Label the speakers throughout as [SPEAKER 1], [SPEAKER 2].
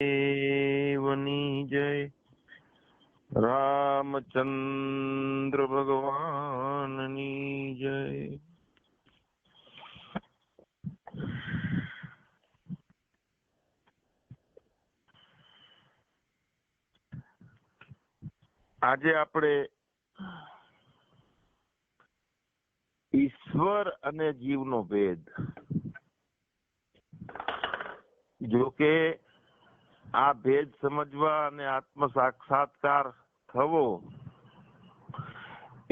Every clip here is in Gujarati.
[SPEAKER 1] દેવની જય. રામચંદ્ર ભગવાનની જય. આજે આપણે ઈશ્વર અને જીવનો ભેદ, જો કે આ ભેદ સમજવા અને આત્મ સાક્ષાત્કાર થવો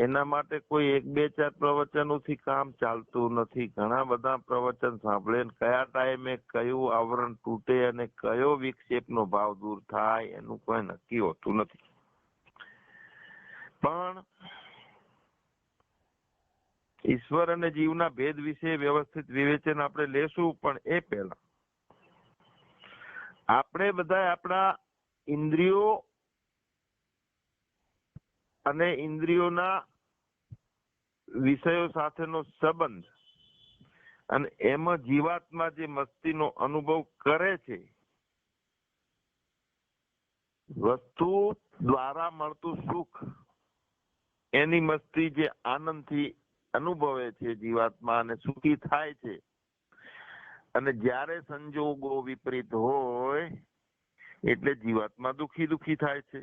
[SPEAKER 1] એના માટે કોઈ 1-2-4 પ્રવચનોથી કામ ચાલતું નથી. ઘણા બધા પ્રવચન સાંભળે, કયા ટાઈમે કયું આવરણ તૂટે અને કયો વિક્ષેપનો ભાવ દૂર થાય એનું કોઈ નક્કી હોતું નથી. પણ ઈશ્વર અને જીવના ભેદ વિશે વ્યવસ્થિત વિવેચન આપણે લેશું. પણ એ પહેલા આપણે બધા આપણા ઇન્દ્રિયો અને ઇન્દ્રિયોના વિષયો સાથેનો સંબંધ અને એમાં જીવાત્મા જે મસ્તીનો અનુભવ કરે છે, વસ્તુ દ્વારા મળતું સુખ, એની મસ્તી જે આનંદથી અનુભવે છે જીવાત્મા અને સુખી થાય છે, અને જ્યારે સંજોગો વિપરીત હોય એટલે જીવાત્મા દુખી થાય છે.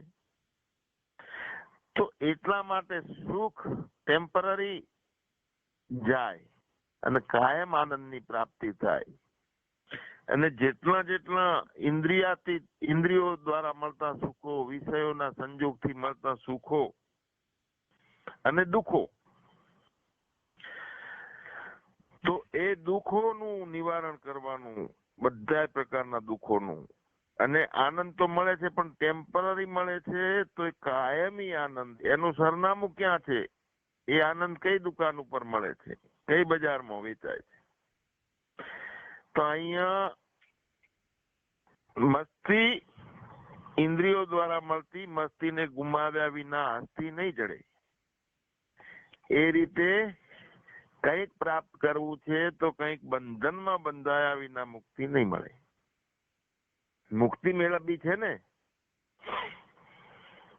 [SPEAKER 1] તો એટલા માટે સુખ ટેમ્પરરી જાય અને કાયમ આનંદની પ્રાપ્તિ થાય. અને જેટલા ઇન્દ્રિયો દ્વારા મળતા સુખો, વિષયોના સંજોગથી મળતા સુખો અને દુઃખો, તો એ દુઃખોનું નિવારણ કરવાનું, બધા પ્રકારના દુઃખોનું. અને આનંદ તો મળે છે પણ ટેમ્પરરી મળે છે, તો એ કાયમી આનંદ. એનું સરનામું ક્યાં છે? એ આનંદ કઈ દુકાન ઉપર મળે છે, કઈ બજારમાં વેચાય છે? તો અહીંયા મસ્તી, ઇન્દ્રિયો દ્વારા મળતી મસ્તીને ગુમાવ્યા વિના હસ્તી નહીં જડે. એ રીતે કંઈક પ્રાપ્ત કરવું છે તો કંઈક બંધનમાં બંધાયા વિના મુક્તિ નહીં મળે. મુક્તિ મેળવવી છે ને,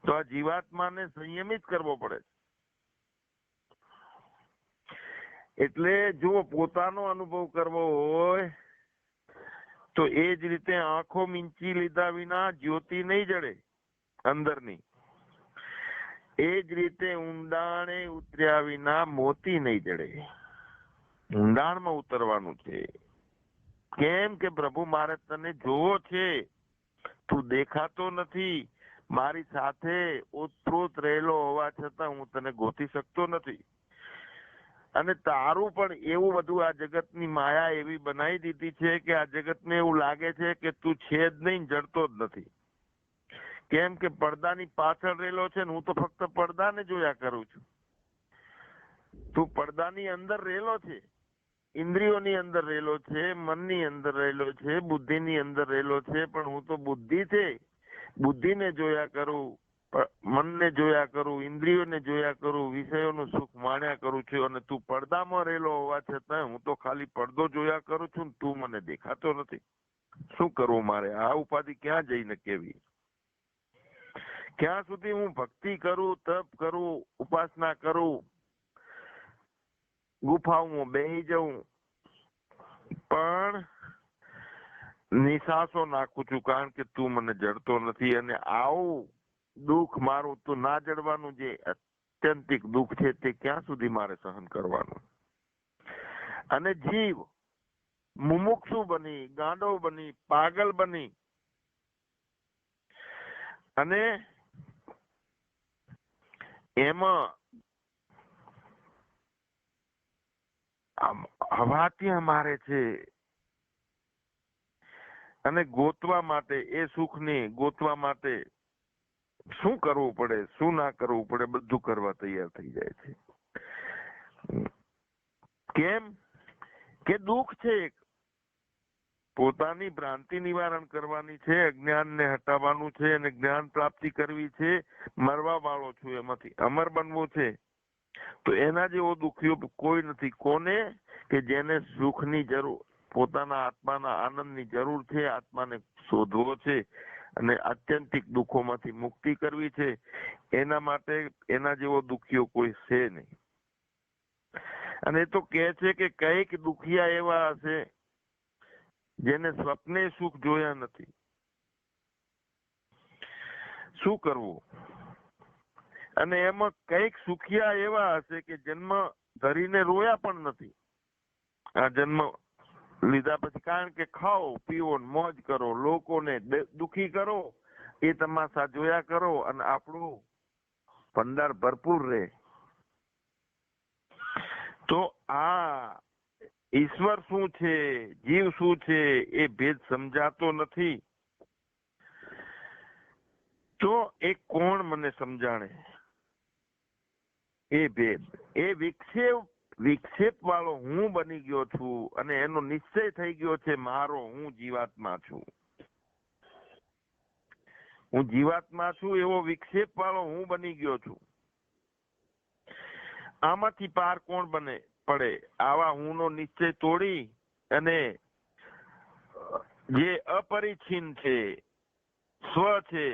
[SPEAKER 1] તો આ જીવાત્માને સંયમિત કરવો પડે. એટલે જો પોતાનો અનુભવ કરવો હોય તો એ જ રીતે આંખો મીંચી લીધા વિના જ્યોતિ નહીં જડે અંદરની. એ જ રીતે ઊંડાણે ઉતર્યા વિના મોતી નહીં જડે. ઊંડાણમાં ઉતરવાનું છે. કેમ કે પ્રભુ, મારે તને જોવો છે, તું દેખાતો નથી, મારી સાથે ઓતપ્રોત રહેલો હોવા છતાં હું તને ગોતી શકતો નથી. અને તારું પણ એવું બધું આ જગતની માયા એવી બનાવી દીધી છે કે આ જગતને એવું લાગે છે કે તું છે જ નહીં, જડતો જ નથી. કેમ કે પડદાની પાછળ રહેલો છે ને હું તો ફક્ત પડદાને જોયા કરું છું. તું પડદાની અંદર રહેલો છે, ઇન્દ્રિયોની અંદર રહેલો છે, મનની અંદર રહેલો છે, બુદ્ધિની અંદર રહેલો છે. પણ હું તો બુદ્ધિ છે, બુદ્ધિને જોયા કરું, મનને જોયા કરું, ઇન્દ્રિયોને જોયા કરું, વિષયોનું સુખ માણ્યા કરું છું. અને તું પડદામાં રહેલો હોવા છતાં હું તો ખાલી પડદો જોયા કરું છું ને તું મને દેખાતો નથી. શું કરવું મારે? આ ઉપાધિ ક્યાં જઈને કેવી? ક્યાં સુધી હું ભક્તિ કરું, તપ કરું, ઉપાસના કરું, ગુફાઓમાં બેહી જઉં, પણ નિશાસો નાખું છું કારણ કે તું મને જડતો નથી. અને આવું દુઃખ મારું તું ના જડવાનું જે અત્યંતિક દુઃખ છે તે ક્યાં સુધી મારે સહન કરવાનું? અને જીવ મુમુક્ષુ બની, ગાંડો બની, પાગલ બની અને એમાં હવાથી મારે છે. અને ગોતવા માટે, એ સુખને ગોતવા માટે શું કરવું પડે, શું ના કરવું પડે, બધું કરવા તૈયાર થઈ જાય છે. કેમ કે દુઃખ છે, પોતાની ભ્રાંતિ નિવારણ કરવાની છે, અજ્ઞાનને હટાવવાનું છે અને જ્ઞાન પ્રાપ્તિ કરવી છે. મરવા વાળો છું, એમાંથી અમર બનવું છે. તો એના જેવો દુખ્યો કોઈ નથી. કોને? કે જેને સુખની જરૂર, પોતાના આત્માના આનંદની જરૂર છે, આત્માને શોધવો છે અને આત્યંતિક દુઃખોમાંથી મુક્તિ કરવી છે. એના માટે એના જેવો દુખીઓ કોઈ છે નહીં. અને એ તો કહે છે કે કઈક દુખિયા એવા હશે જેને સ્વપ્ને સુખ જોયા નથી. શું કરવું? અને એમાં કઈક સુખિયા એવા હશે કે જન્મ ધરીને રોયા પણ નથી આ જન્મ લીધા પછી. કારણ કે ખાઓ પીવો મોજ કરો, લોકોને દુખી કરો, એ તમાશા જોયા કરો અને આપણું ભંડાર ભરપૂર રહે. તો આ ઈશ્વર શું છે, જીવ શું છે, એ ભેદ સમજાતો નથી. તો એ કોણ મને સમજાણે એ ભેદ? એ વિક્ષેપ વાળો હું બની ગયો છું અને એનો નિશ્ચય થઈ ગયો છે મારો, હું જીવાત્મા છું. હું જીવાત્મા છું એવો વિક્ષેપ વાળો હું બની ગયો છું. આમાંથી પાર કોણ પડે? આવા હું નો નિશ્ચય તોડી અને જે અપરિછિન્ન છે, સ્વ છે,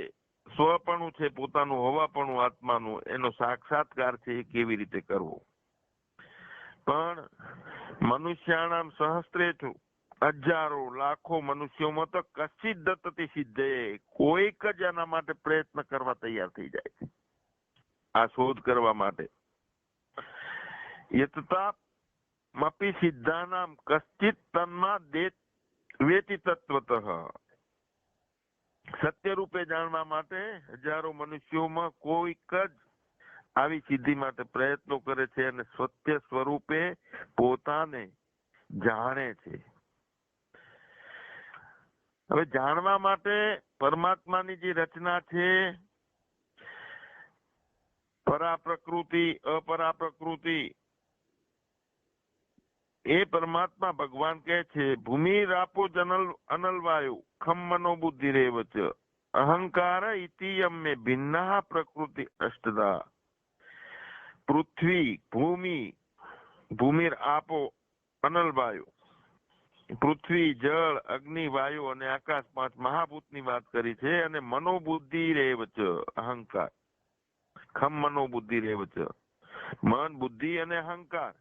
[SPEAKER 1] સ્વપણું છે, પોતાનું હોવાપણું આત્માનું, એનો સાક્ષાત્કાર છે એ કેવી રીતે કરવો? પણ મનુષ્યાણામ સહસ્ત્રેષુ, હજારો લાખો મનુષ્યોમાં તો કશ્ચિત દત્તતિ સિદ્ધયે, કોઈક જ એના માટે પ્રયત્ન કરવા તૈયાર થઈ જાય છે આ શોધ કરવા માટે. યતતા મપી સિદ્ધાનામ કશ્ચિત તન્મા વેતિ તત્વતઃ, સત્ય રૂપે જાણવા માટે હજારો મનુષ્યોમાં કોઈક જ આવી સિદ્ધિ માટે પ્રયત્નો કરે છે અને સત્ય સ્વરૂપે પોતાને જાણે છે. હવે જાણવા માટે પરમાત્માની જે રચના છે, પરા પ્રકૃતિ, અપરા પ્રકૃતિ, એ પરમાત્મા ભગવાન કહે છે ભૂમિ રાપો અનલવાયુ ખમ મનો બુદ્ધિ રેવચ અહંકાર ઇતિયમ મે ભિન્ના પ્રકૃતિ અષ્ટદા. પૃથ્વી, ભૂમિર આપો અનલવાયુ, પૃથ્વી, જળ, અગ્નિ, વાયુ અને આકાશ 5 મહાભૂતની વાત કરી છે. અને મનોબુદ્ધિ રેવચ અહંકાર, ખમ મનોબુદ્ધિ રેવચ, મન, બુદ્ધિ અને અહંકાર,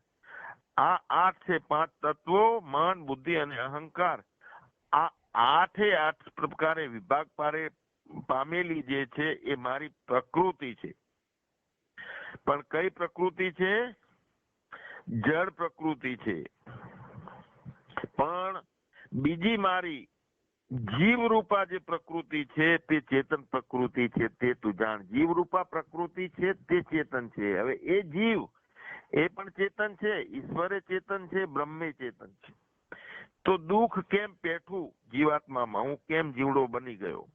[SPEAKER 1] આ 8 છે 5 તત્વો. મન, બુદ્ધિ અને અહંકાર, આ 8 પ્રકારે વિભાગ પામેલી જે છે એ મારી પ્રકૃતિ છે. પણ કઈ પ્રકૃતિ છે? જળ પ્રકૃતિ છે. પણ બીજી મારી જીવ રૂપા જે પ્રકૃતિ છે તે ચેતન પ્રકૃતિ છે. તે તું જાણ. જીવ રૂપા પ્રકૃતિ છે તે ચેતન છે. હવે એ જીવ એ પણ ચેતન છે, ઈશ્વરે ચેતન છે, બ્રહ્મે ચેતન છે. તો દુઃખ કેમ પેઠું જીવાત્મામાં? હું કેમ જીવડો બની ગયો?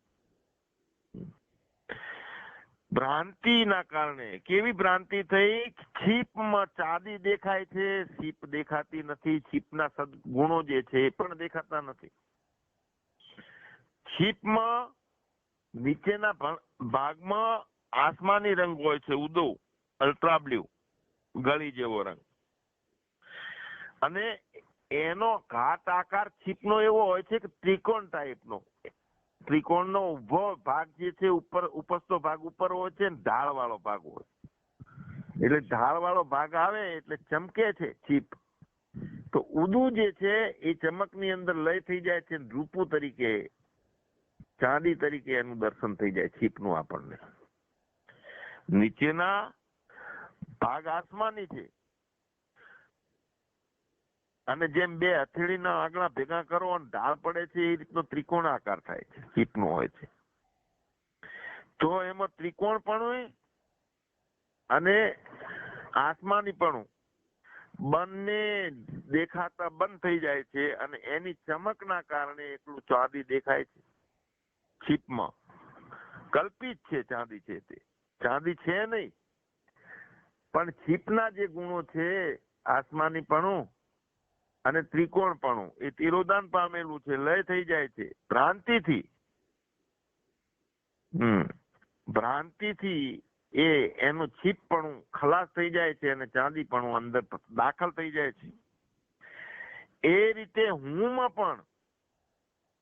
[SPEAKER 1] ભ્રાંતિના કારણે. કેવી ભ્રાંતિ થઈ? છીપમાં ચાંદી દેખાય છે, છીપ દેખાતી નથી. છીપના સદગુણો જે છે એ પણ દેખાતા નથી. છીપમાં નીચેના ભાગમાં આસમાની રંગ હોય છે, ઉદો, અલ્ટ્રા બ્લુ, ગળી જેવો રંગ. અને એનો ઘાટ આકાર છીપનો એવો હોય છે કે ત્રિકોણ ટાઈપનો. ત્રિકોણનો ઉભો ભાગ જે છે ઉપસતો ભાગ ઉપર હોય છે, ઢાળ વાળો ભાગ હોય. એટલે ઢાળ વાળો ભાગ આવે એટલે ચમકે છે છીપ. તો ઉદુ જે છે એ ચમકની અંદર લય થઈ જાય છે, રૂપુ તરીકે, ચાંદી તરીકે એનું દર્શન થઈ જાય છીપનું આપણને. નીચેના ભાગ આસમાની છે. અને જેમ બે હથેળીના આગળ ભેગા કરો અને ઢાળ પડે છે એ રીતનો ત્રિકોણ આકાર થાય છે, છીપનો હોય છે. તો એમાં ત્રિકોણપણું અને આસમાનીપણું બંને દેખાતા બંધ થઈ જાય છે. અને એની ચમકના કારણે એટલું ચાંદી દેખાય છે છીપમાં. કલ્પિત છે ચાંદી છે, તે ચાંદી છે નહીં. પણ છીપના જે ગુણો છે, આસમાનીપણું અને ત્રિકોણપણું, એ તિરોધાન પામેલું છે, લય થઈ જાય છે ભ્રાંતિથી. ભ્રાંતિથી એ એનું છીપપણું ખલાસ થઈ જાય છે અને ચાંદીપણું અંદર દાખલ થઈ જાય છે. એ રીતે હુંમાં પણ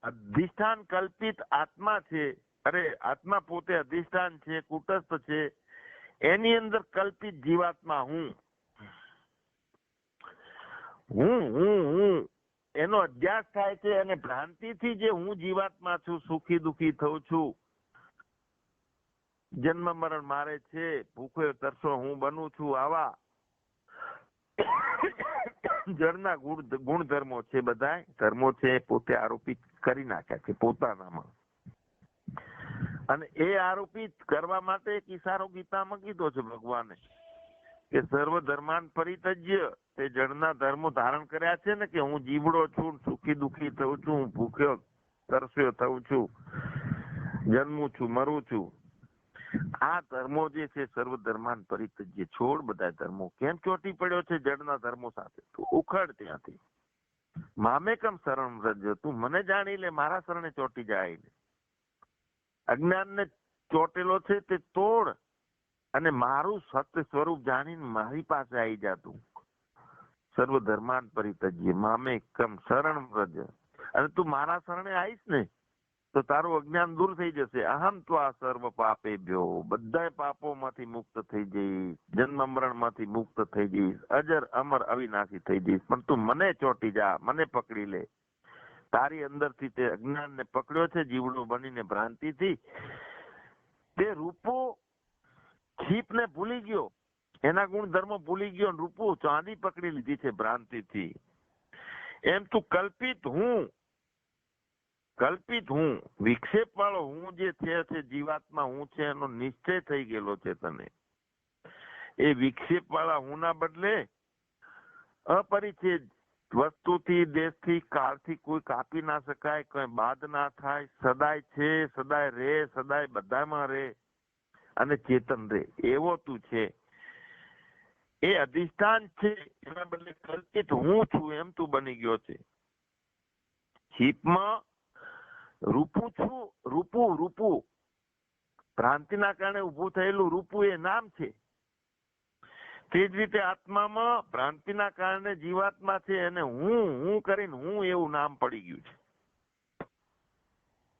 [SPEAKER 1] અધિષ્ઠાન કલ્પિત આત્મા છે, અરે આત્મા પોતે અધિષ્ઠાન છે, કુટસ્થ છે, એની અંદર કલ્પિત જીવાત્મા હું એનો અધ્યાસ થાય છે અને ભ્રાંતિથી જે હું જીવાત્મા છું, સુખી દુખી થઉં છું, જન્મ મરણ મારે છે, ભૂખ્યો તરસો હું બનું છું, આવા જળના ગુણધર્મો છે, બધા ધર્મો છે પોતે આરોપિત કરી નાખ્યા છે પોતાનામાં. અને એ આરોપિત કરવા માટે એક ઈશારો ગીતામાં કીધો છે ભગવાને કે સર્વ ધર્માન પરિત્યજ્ય, તે જળના ધર્મો ધારણ કર્યા છે ને, કે હું જીવડો છું, સુખી દુખી થઉં છું, હું ભૂખ્યો તરસ્યો થઉં છું, જન્મું છું, મરું છું. આ ધર્મો જે છે સર્વ ધર્માન પરિત્યજ્ય, છોડ બધા ધર્મો. કેમ ચોટી પડ્યો છે જળના ધર્મો સાથે? તું ઉખડ ત્યાંથી. મામેકમ શરણ વ્રજ, તું મને જાણી લે, મારા શરણે ચોટી જાય. અજ્ઞાનને ચોટેલો છે તે તોડ અને મારું સત્ય સ્વરૂપ જાણીને મારી પાસે આવી જા. તું સર્વ ધર્માન પરિત્યજ્ય મામેકમ શરણ વ્રજ, અને તું મારા શરણે આવીશ ને તો તારું અજ્ઞાન દૂર થઈ જશે. અહમ ત્વા સર્વ પાપેભ્યો, બધા પાપોમાંથી મુક્ત થઈ જઈશ, જન્મ મરણ માંથી મુક્ત થઈ જઈશ, અજર અમર અવિનાશી થઈ જઈશ. પણ તું મને ચોટી જા, મને પકડી લે. તારી અંદરથી તે અજ્ઞાનને પકડ્યો છે જીવડો બનીને ભ્રાંતિથી. તે રૂપો છીપને ભૂલી ગયો, એના ગુણધર્મો ભૂલી ગયો, રૂપો ચાંદી પકડી લીધી છે ભ્રાંતિથી. એમ તું કલ્પિત હું વિક્ષેપ વાળો હું જે છે જીવાત્મા હું છે એનો નિશ્ચય થઈ ગયેલો છે તને. એ વિક્ષેપ વાળા હું ના બદલે અપરિચિત વસ્તુથી, દેશથી, કાળથી કોઈ કાપી ના શકાય, કોઈ બાદ ના થાય, સદાય છે, સદાય રે, સદાય બધામાં રે અને ચેતન રે, એવો તું છે. એ અધિષ્ઠાન છે, એના બદલે કલ્પિત હું છું એમ તું બની ગયો છે. છીપમાં રૂપું છું, રૂપું ભ્રાંતિના કારણે ઉભું થયેલું રૂપું એ નામ છે. તે જ રીતે આત્મામાં ભ્રાંતિના કારણે જીવાત્મા છે એને હું કરીને હું એવું નામ પડી ગયું છે.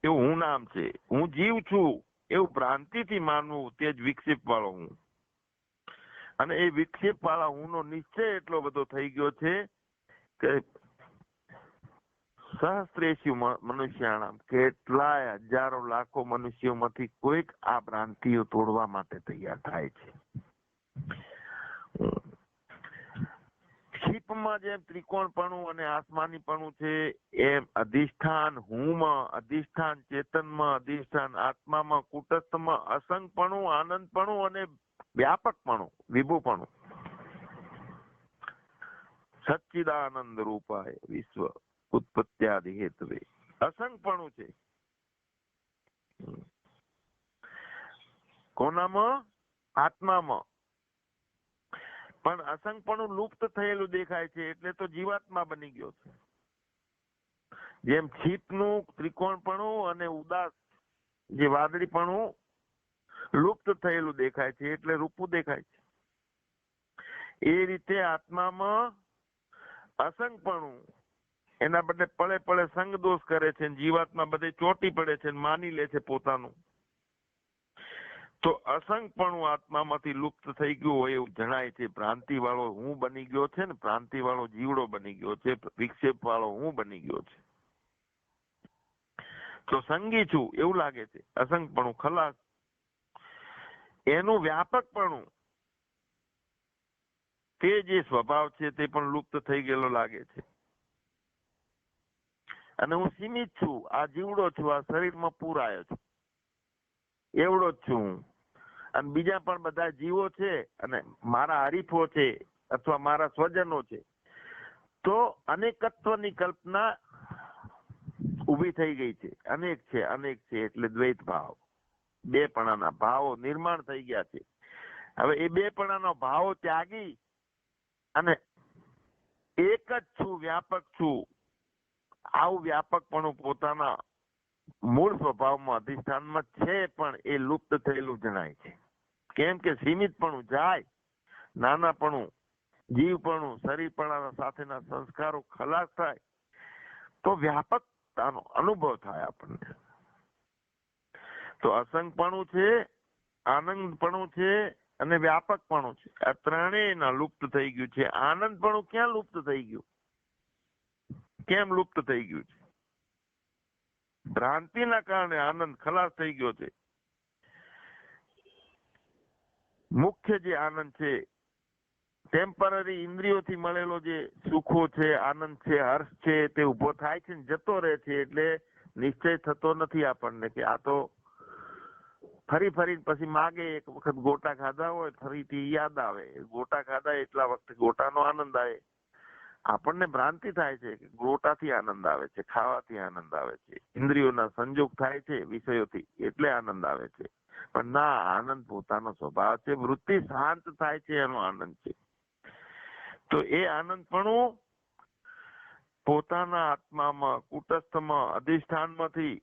[SPEAKER 1] એવું હું નામ છે. હું જીવ છું એવું ભ્રાંતિથી માનવું, તે જ વિક્ષેપ વાળો હું. અને એ વિક્ષેપ વાળા હું નો નિશ્ચય એટલો બધો થઈ ગયો છે કે સહસ્ત્રેષુ મનુષ્યાણામ, કેટલાય હજારો લાખો મનુષ્યોમાંથી કોઈક આ ભ્રાંતિઓ તોડવા માટે તૈયાર થાય છે. ક્ષિપમાં જેમ ત્રિકોણપણું અને આસમાનીપણું છે, એમ અધિષ્ઠાન હુંમાં, અધિષ્ઠાન ચેતનમાં, અધિષ્ઠાન આત્મામાં, કુટસ્થમાં અસંગપણું, આનંદપણું અને વ્યાપકપણું, વિભુપણું, સચ્ચિદાનંદ રૂપાય વિશ્વ ઉત્પત્ત્યાદિ હેતુવે અસંગપણું છે. કોનામાં? આત્મામાં. પણ અસંગપણું લુપ્ત થયેલું દેખાય છે એટલે તો જીવાત્મા બની ગયો છે. જેમ છીપનું ત્રિકોણપણું અને ઉદાસ જે વાદળીપણું લુપ્ત થયેલું દેખાય છે એટલે રૂપું દેખાય છે, એ રીતે આત્મામાં અસંગપણું એના બદલે પળે પળે સંગ દોષ કરે છે, જીવાત્મા બધે ચોટી પડે છે, માની લે છે પોતાનું. તો અસંગપણું આત્મામાંથી લુપ્ત થઈ ગયું હોય એવું જણાય છે. ભ્રાંતિ વાળો હું બની ગયો છે ને, ભ્રાંતિ વાળો જીવડો બની ગયો છે, વિક્ષેપ વાળો હું બની ગયો છે. તો સંગી છું એવું લાગે છે, અસંગપણું ખલાસ. એનું વ્યાપકપણું, તે જે સ્વભાવ છે તે પણ લુપ્ત થઈ ગયેલો લાગે છે. અને હું સીમિત છું, આ જીવડો છું, આ શરીરમાં પૂરાયો છું, એવડો જ છું હું. અને બીજા પણ બધા જીવો છે અને મારા હરીફો છે અથવા મારા સ્વજનો છે. તો અનેકત્વની કલ્પના ઉભી થઈ ગઈ છે. અનેક છે એટલે દ્વૈત ભાવ, બે પણાના ભાવો નિર્માણ થઈ ગયા છે. હવે એ બે પણાનો ભાવો ત્યાગી અને એક જ છું, વ્યાપક છું, આવું વ્યાપકપણું પોતાના મૂળ સ્વભાવમાં અધિષ્ઠાનમાં છે, પણ એ લુપ્ત થયેલું જણાય છે. કેમ કે સીમિતપણું જાય, નાનાપણું જીવપણું શરીરપણા સાથેના સંસ્કારો ખલાસ થાય તો વ્યાપકતાનો અનુભવ થાય આપણને. તો અસંગપણું છે, આનંદપણું છે અને વ્યાપકપણું છે. આ ત્રણેયના લુપ્ત થઈ ગયું છે. આનંદપણું ક્યાં લુપ્ત થઈ ગયું? કેમ લુપ્ત થઈ ગયું છે? ભ્રાંતિના કારણે આનંદ ખલાસ થઈ ગયો છે. મુખ્ય જે આનંદ છે, ટેમ્પરરી ઇન્દ્રિયોથી મળેલો જે સુખો છે, આનંદ છે, હર્ષ છે, તે ઉભો થાય છે ને જતો રહે છે. એટલે નિશ્ચય થતો નથી આપણને કે આ તો ફરી પછી માગે. એક વખત ગોટા ખાધા હોય ફરીથી યાદ આવે ગોટા ખાધા, એટલા વખતે ગોટાનો આનંદ આવે. આપણને ભ્રાંતિ થાય છે કે ગોટાથી આનંદ આવે છે, ખાવાથી આનંદ આવે છે, ઇન્દ્રિયોના સંજોગ થાય છે વિષયોથી એટલે આનંદ આવે છે. પણ ના, આનંદ પોતાનો સ્વભાવ છે. વૃત્તિ શાંત થાય છે એનો આનંદ છે. તો એ આનંદપણું પોતાના આત્મામાં, કુટસ્થમાં, અધિષ્ઠાનમાંથી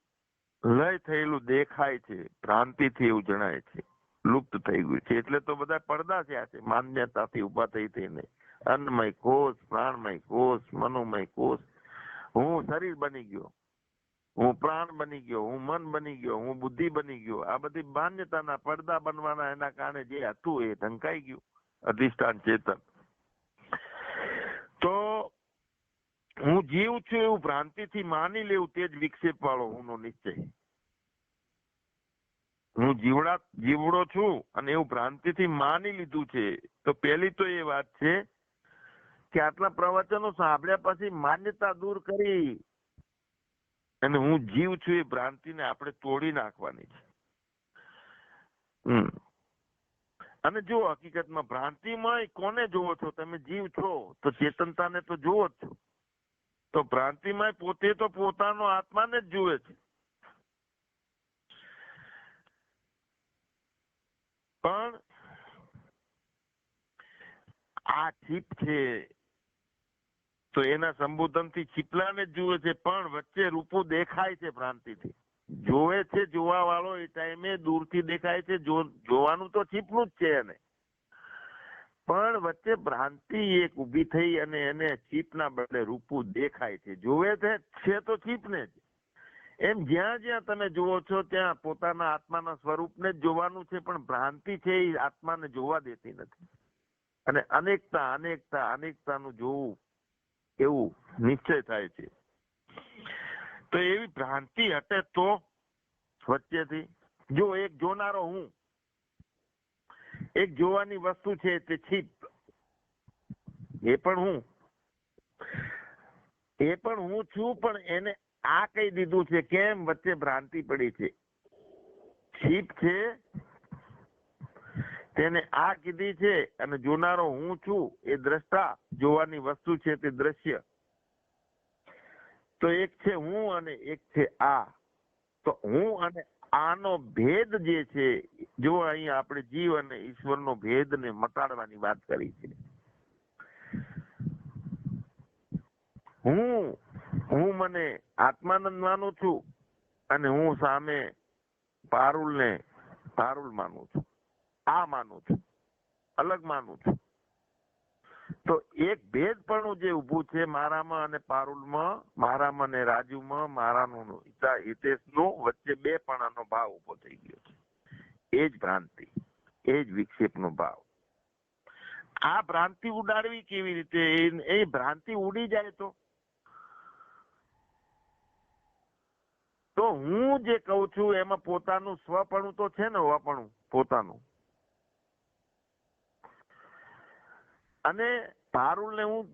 [SPEAKER 1] લય થયેલું દેખાય છે. ભ્રાંતિથી એવું જણાય છે. લુપ્ત થઈ ગયું છે. એટલે તો બધા પડદા થયા છે માન્યતાથી ઉભા થઈને. અન્નમય કોષ, પ્રાણમય કોષ, મનોમય કોષ. હું શરીર બની ગયો, હું પ્રાણ બની ગયો, હું મન બની ગયો, હું બુદ્ધિ બની ગયો. આ બધી માન્યતાના પડદા બનવાના એના કારણે જે હતું એ ઢંકાઈ ગયું, અધિષ્ઠાન ચેતન. તો હું જીવ છું એવું ભ્રાંતિથી માની લેવું, તે જ વિક્ષેપ વાળો હુંનો નિશ્ચય. હું જીવડો છું અને એવું ભ્રાંતિથી માની લીધું છે. તો પહેલી તો એ વાત છે કે આટલા પ્રવચનો સાંભળ્યા પછી માન્યતા દૂર કરી અને હું જીવ છું એ ભ્રાંતિને આપણે તોડી નાખવાની છે. અને જો હકીકતમાં ભ્રાંતિમાં કોને જોવો છો તમે? જીવ છો તો ચેતનતાને તો જોવો જ છો. તો ભ્રાંતિમાં પોતે તો પોતાનો આત્માને જ જુએ છે. પણ આ છીપ છે તો એના સંબોધનથી છીપલાને જ જુએ છે. પણ વચ્ચે રૂપો દેખાય છે ભ્રાંતિથી. જોવે છે જોવા વાળો એ ટાઈમે દૂરથી દેખાય છે. જોવાનું તો છીપનું જ છે એને. પણ વચ્ચે ભ્રાંતિ એક ઊભી થઈ અને એને છીપના બદલે રૂપું દેખાય છે. જોવે છે તો છીપને જ. એમ જ્યાં જ્યાં તમે જુઓ છો ત્યાં પોતાના આત્માના સ્વરૂપને જ જોવાનું છે. પણ ભ્રાંતિ છે એ આત્માને જોવા દેતી નથી. અને અનેકતાનું જોવું એવું નિશ્ચય થાય છે. તો એવી ભ્રાંતિ હટે તો વચ્ચેથી જો એક જોનારો હું, એક જોવાની વસ્તુ છે તે છીપ, એ પણ હું છું. પણ એને આ કહી દીધું છે. કેમ? વચ્ચે ભ્રાંતિ પડી છે. છીપ છે તેને આ કીધી છે અને જોનારો હું છું એ દ્રષ્ટા, જોવાની વસ્તુ છે તે દ્રશ્ય. તો એક છે હું અને એક છે આ. તો હું અને આનો ભેદ જે છે, જો અહીં આપણે જીવ અને ઈશ્વરનો ભેદને મટાડવાની વાત કરી છે. હું મને આત્માનંદ માનું છું અને હું સામે પારુલને પારુલ માનું છું, આ માનું છું, અલગ માનું છું. તો એક ભેદપણું જે ઊભું છે મારામાં અને પારુલમાં, મારામાં ને રાજુમાં, મારાનો હિતેશનો, વચ્ચે બે પણાનો ભાવ ઊભો થઈ ગયો છે. એ જ ભ્રાંતિ, એ જ વિક્ષેપનો ભાવ. આ ભ્રાંતિ ઉડાડવી કેવી રીતે? એ ભ્રાંતિ ઉડી જાય તો હું જે કહું છું એમાં પોતાનું સ્વપણું તો છે ને, હોવાપણું પોતાનું. અને પારુલને હું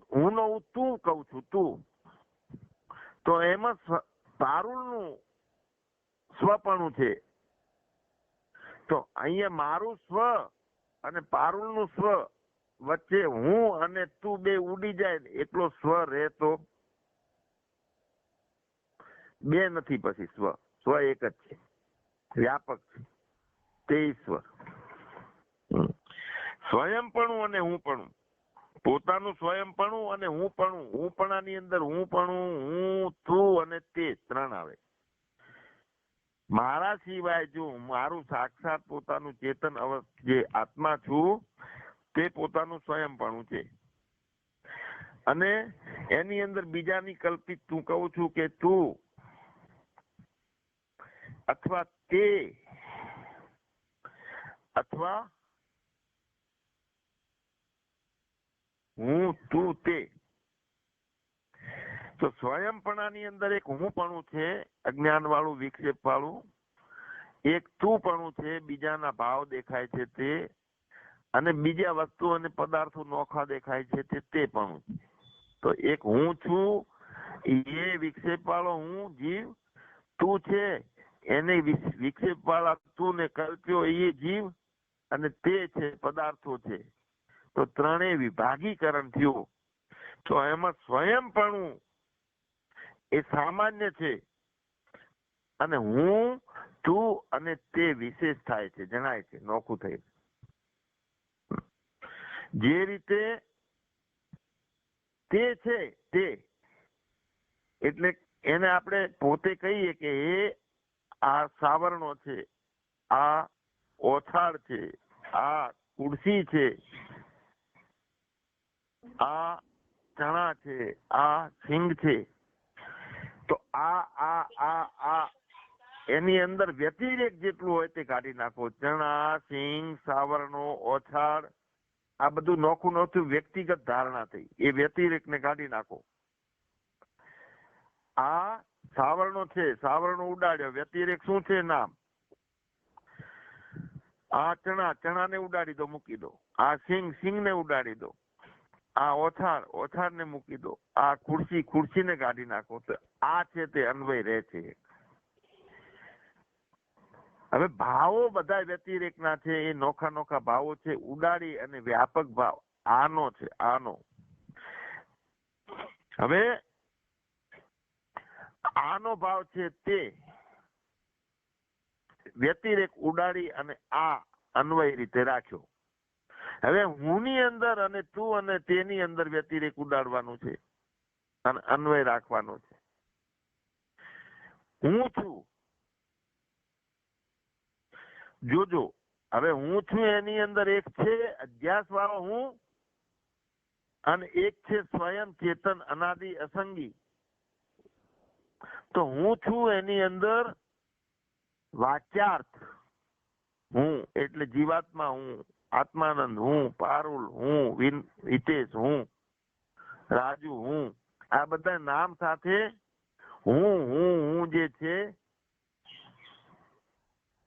[SPEAKER 1] તું કહું છું, તું. તો એમાં પારુલનું સ્વપણું છે. તો અહીંયા મારું સ્વ અને પારુલનું સ્વ વચ્ચે હું અને તું બે ઉડી જાય ને એટલો સ્વ રહે તો બે નથી. પછી સ્વ એક જ છે, વ્યાપક છે, તે ઈશ્વર. સ્વયંપણું અને હુંપણું, પોતાનું સ્વયંપણું અને હુંપણાની અંદર હું, તું અને તે ત્રણ આવે. મારા સિવાય જો મારું સાક્ષાત પોતાનું ચેતન જે આત્મા છું તે પોતાનું સ્વયંપણું છે. અને એની અંદર બીજાની કલ્પિત તું કહું છું કે તું અથવા તે અથવા હું તું તે. તો સ્વયંપણાની અંદર એક હુંપણું છે, અજ્ઞાન વાળું, વિક્ષેપ વાળું. એક તુંપણું છે, બીજાના ભાવ દેખાય છે તે, અને બીજા વસ્તુ અને પદાર્થો નોખા દેખાય છે તે પણ. તો એક હું છું, એ વિક્ષેપ વાળો હું જીવ, તું છે એને વિક્ષેપ વાળા તું ને કલ્પ્યો એ જીવ, અને તે છે પદાર્થો છે. તો ત્રણેય વિભાગીકરણ થયું. તો એમાં સ્વયંપણું એ સામાન્ય છે, અને હું તું અને તે વિશેષ થાય છે, જણાય છે, નોખું થાય છે. જે રીતે તે છે તે એટલે એને આપણે પોતે કહીએ કે એ આ સાવરણો છે, આ ઓછાળ છે, આ કુર્સી છે, આ ચણા છે, આ સિંગ છે. તો આ એની અંદર વ્યતિરેક જેટલું હોય તે કાઢી નાખો. ચણા, સિંગ, સાવરણો, ઓછાળ, આ બધું નોખું નોખું વ્યક્તિગત ધારણા થઈ, એ વ્યતિરેકને કાઢી નાખો. આ સાવરણો છે, સાવરણો ઉડાડ્યો, વ્યતિરેક શું છે? નામ. આ ચણાને ઉડાડી દો, મૂકી દો. આ સિંગને ઉડાડી દો. આ ઓછાળને મૂકી દો. આ ખુરશીને કાઢી નાખો. તો આ છે તે અન્વય રહે છે. હવે ભાવો બધા વ્યતિરેકના છે, એ નોખા નોખા ભાવો છે, ઉડાડી અને વ્યાપક ભાવ આનો છે, આનો. હવે આનો ભાવ છે તે વ્યતિરેક ઉડાડી અને આ અન્વય રીતે રાખ્યો. હવે હુંની અંદર અને તું અને તેની અંદર વ્યતિરેક ઉડાડવાનું છે અને અન્વય રાખવાનો છે. હું છું, જોજો. હવે હું છું એની અંદર એક છે અધ્યાસ વાળો હું, અને એક છે સ્વયં ચેતન અનાદિ અસંગી. તો હું છું એની અંદર વાચ્યાર્થ હું એટલે જીવાત્મા હું, આત્માનંદ હું, પારુલ હું, હિતેશ હું, રાજુ હું. આ બધા નામ સાથે હું જે છે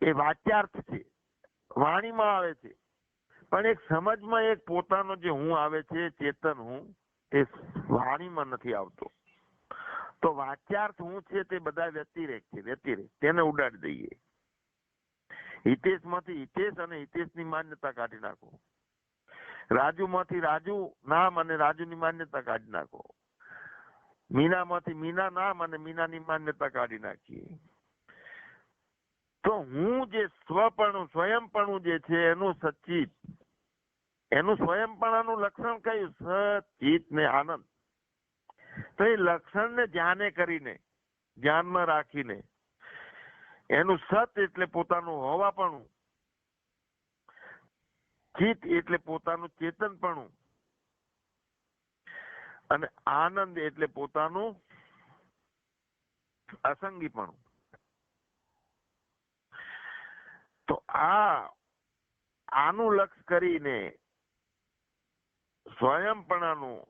[SPEAKER 1] એ વાચ્યાર્થ છે, વાણીમાં આવે છે. પણ એક સમજમાં એક પોતાનો જે હું આવે છે, ચેતન હું, એ વાણીમાં નથી આવતો. તો વાચ્યાર્થ હું છે તે બધા વ્યતિરેક છે, વ્યતિરેક. તેને ઉડાડી દઈએ. હિતેશ માંથી હિતેશ અને હિતેશની માન્યતા કાઢી નાખો. રાજુ માંથી રાજુ નામ અને રાજુની માન્યતા કાઢી નાખો. મીના માંથી મીના નામ અને મીનાની માન્યતા કાઢી નાખીએ. તો હું જે સ્વયંપણું જે છે એનું સચ્ચિત, એનું સ્વયંપણાનું લક્ષણ કયું? સચિત ને આનંદ. તો એ લક્ષણને ધ્યાનમાં રાખીને એનું સત એટલે પોતાનું હોવાપણું, ચિત એટલે પોતાનું ચેતનપણું, અને આનંદ એટલે પોતાનું અસંગીપણું. તો આનું લક્ષ કરીને સ્વયંનું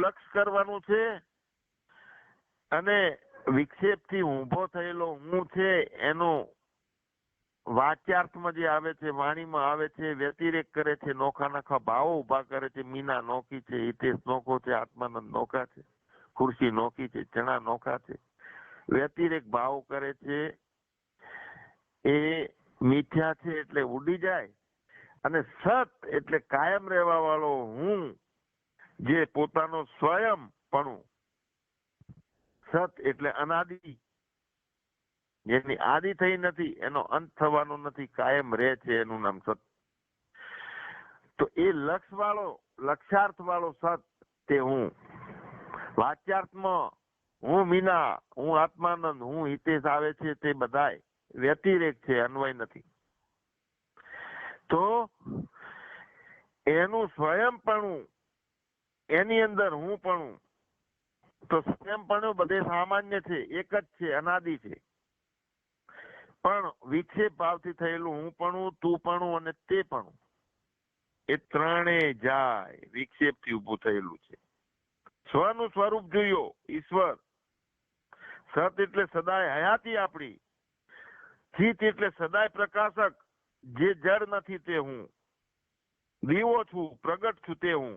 [SPEAKER 1] લક્ષ કરવાનું છે. અને વિક્ષેપથી ઊભો થયેલો હું છે એનો વાચ્યાર્થમાં જે આવે છે, વાણીમાં આવે છે, વ્યતિરેક કરે છે, નોખા નોખા ભાવો ઉભા કરે છે. મીના નોખી છે, હિતેશ નોખો છે, આત્માનંદ નોખા છે, ખુરશી નોખી છે, ચણા નોખા છે. વ્યતિરેક ભાવ કરે છે, એ મિથ્યા છે એટલે ઉડી જાય. અને સત એટલે કાયમ રહેવા વાળો હું, જે પોતાનો સ્વયંપણું, સત એટલે અનાદિ, જેની આદિ થઈ નથી, એનો અંત થવાનો નથી, કાયમ રહે છે, એનું નામ સત. તો એ લક્ષાર્થ વાળો સત તે હું. વાચ્યાર્થમાં હું મીના, હું આત્માનંદ, હું હિતેશ આવે છે તે બધાય વ્યતિરેક છે, અન્વય નથી. તો એનું સ્વયંપણું એની અંદર હું પણ તો સ્વયંપણું બધે સામાન્ય છે, એક જ છે, અનાદિ છે. પણ વિક્ષેપ ભાવથી થયેલું હું પણ, તું પણ અને તે પણ, એ ત્રણે જાય વિક્ષેપથી ઊભું થયેલું છે. સ્વનું સ્વરૂપ જોયો ઈશ્વર. સત એટલે સદાય હયાતી આપણી. ચિત એટલે સદાય પ્રકાશક, જે જડ નથી તે હું. દીવો છું, પ્રગટ છું તે હું.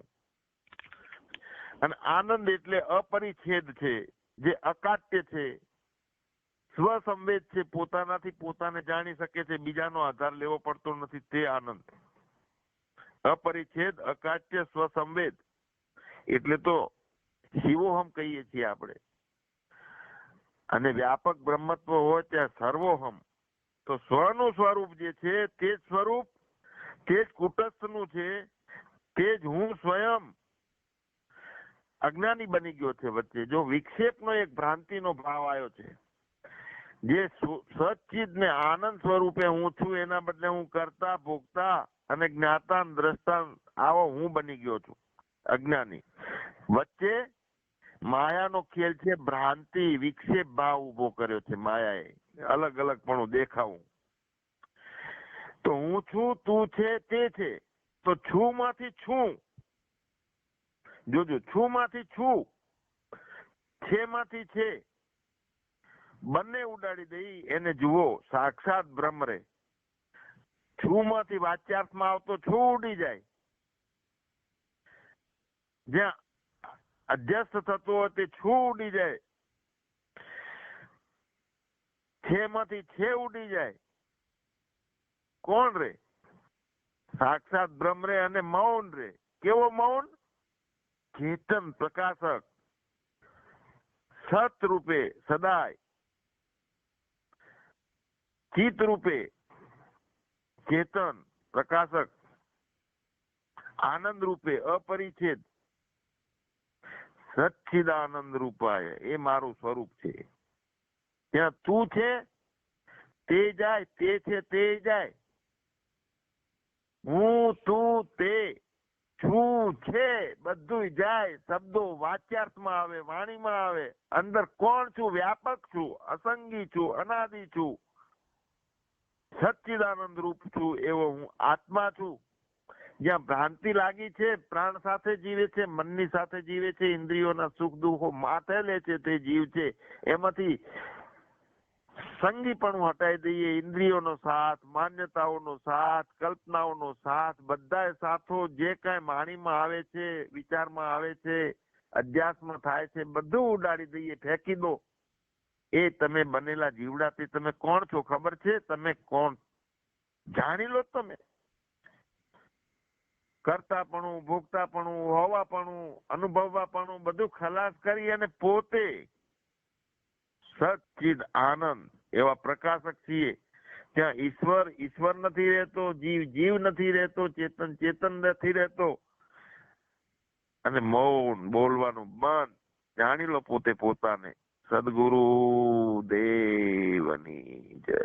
[SPEAKER 1] અને આનંદ એટલે અપરિચ્છેદ છે, જે અકાટ્ય છે, સ્વસંવેદ છે, પોતાનાથી પોતાને જાણી શકે છે, બીજાનો આધાર લેવો પડતો નથી, તે આનંદ. અપરિચ્છેદ, અકાટ્ય, સ્વસંવેદ એટલે તો શિવોહમ કહીએ છીએ આપણે. અને વ્યાપક બ્રહ્મત્વ હોય ત્યાં સર્વોહમ. તો સ્વનું સ્વરૂપ જે છે તે જ સ્વરૂપ, તે જ કુટસ્થનું છે, તે જ હું સ્વયં અજ્ઞાની બની ગયો છે વચ્ચે. જો વિક્ષેપનો એક ભ્રાંતિનો ભાવ આવ્યો છે, જે સચ્ચિદ ને આનંદ સ્વરૂપે હું છું, એના બદલે હું કરતા, ભોગતા અને જ્ઞાતા દ્રષ્ટા આવો હું બની ગયો છું, અજ્ઞાની. વચ્ચે માયાનો ખેલ છે, ભ્રાંતિ, વિક્ષેપ ભાવ ઉભો કર્યો છે માયાએ, અલગ અલગ પણ દેખાવું. તો હું છું, તું છે, તે છે. તો છું માંથી છું, જોજો, છું માંથી છું, છે માંથી છે, બંને ઉડાડી દઈ એને જુઓ સાક્ષાત બ્રહ્મ રે. છું માંથી વાચ્યાર્થમાં આવતો છું ઉડી જાય. જ્યાં અધ્યસ્ત થતો હોય તે છું ઉડી જાય. છે માંથી છે ઉડી જાય. કોણ રે? સાક્ષાત બ્રહ્મ રે. અને મૌન રે. કેવો મૌન? ચેતન પ્રકાશક, સત રૂપે સદાય, ચિત રૂપે ચેતન પ્રકાશક, આનંદ રૂપે અપરિચ્છેદ, સચ્ચિદાનંદ રૂપાય. એ મારું સ્વરૂપ છે. ત્યાં તું છે તે જાય, તે છે તે જાય, હું, તું, તે, છું, છે, બધું જાય. શબ્દો વાચ્યાર્થમાં આવે, વાણીમાં આવે. અંદર કોણ છું? વ્યાપક છું, અસંગી છું, અનાદિ છું, સચ્ચિદાનંદ રૂપ છું, એવો હું આત્મા છું. જ્યાં ભ્રાંતિ લાગી છે, પ્રાણ સાથે જીવે છે, મનની સાથે જીવે છે, ઇન્દ્રિયોના સુખ દુઃખો માથે લે છે, તે જીવ છે. એમાંથી સંગીપણું હટાવી દઈએ. ઇન્દ્રિયોનો સાથ, માન્યતાઓનો સાથ, કલ્પનાઓનો સાથ, બધા સાથો જે કાંઈ વાણીમાં આવે છે, વિચારમાં આવે છે, અધ્યાસમાં થાય છે, બધું ઉડાડી દઈએ, ફેંકી દો. એ તમે બનેલા જીવડા, તે તમે કોણ છો ખબર છે? તમે કોણ જાણી લો. તમે કરતાપણું, ભોગતાપણું, હોવાપણું, અનુભવવાપણું બધું ખલાસ કરી અને પોતે સચ્ચિદ આનંદ એવા પ્રકાશક છીએ. ત્યાં ઈશ્વર ઈશ્વર નથી રહેતો, જીવ જીવ નથી રહેતો, ચેતન ચેતન નથી રહેતો. અને મૌન, બોલવાનું બંધ. જાણી લો પોતે પોતાને. સદગુરુ દેવની જય.